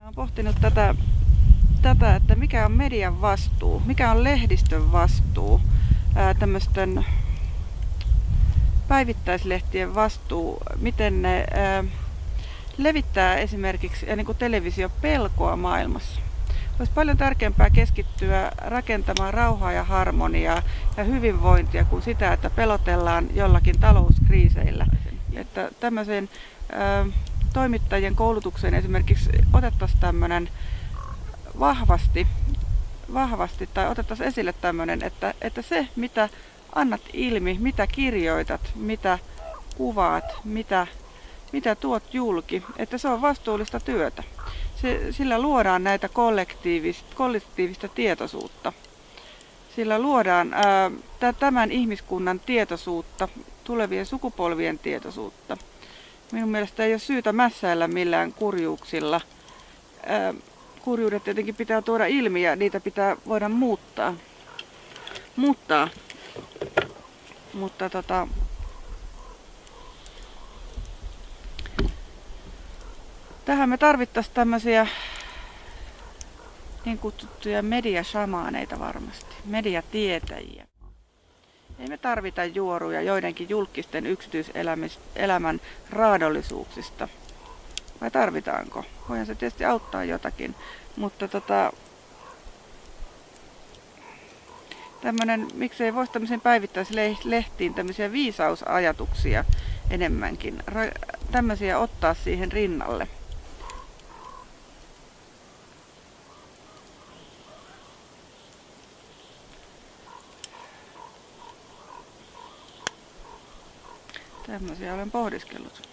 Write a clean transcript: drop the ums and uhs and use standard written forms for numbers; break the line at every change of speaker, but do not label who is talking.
Olen pohtinut tätä, että mikä on median vastuu, mikä on lehdistön vastuu, tämmöisten päivittäislehtien vastuu, miten ne levittää esimerkiksi niin kuin televisiopelkoa maailmassa. Olisi paljon tärkeämpää keskittyä rakentamaan rauhaa ja harmoniaa ja hyvinvointia kuin sitä, että pelotellaan jollakin talouskriiseillä. Että tämmöiseen toimittajien koulutukseen esimerkiksi otettaisiin tämmöinen vahvasti tai otettaisiin esille tämmöinen, että se mitä annat ilmi, mitä kirjoitat, mitä kuvaat, mitä tuot julki, että se on vastuullista työtä. Sillä luodaan näitä kollektiivista tietoisuutta. Sillä luodaan tämän ihmiskunnan tietoisuutta, tulevien sukupolvien tietoisuutta. Minun mielestä ei ole syytä mässäillä millään kurjuuksilla. Kurjuudet tietenkin pitää tuoda ilmi ja niitä pitää voida muuttaa. Mutta tähän me tarvittaisiin tämmöisiä niin kutsuttuja mediashamaaneita varmasti, mediatietäjiä. Ei me tarvita juoruja joidenkin julkisten yksityiselämän raadollisuuksista. Vai tarvitaanko? Voihan se tietysti auttaa jotakin, mutta miksei voisi tämmöisiin päivittäislehtiin tämmöisiä viisausajatuksia enemmänkin, tämmöisiä ottaa siihen rinnalle. Tämmöisiä olen pohdiskellut.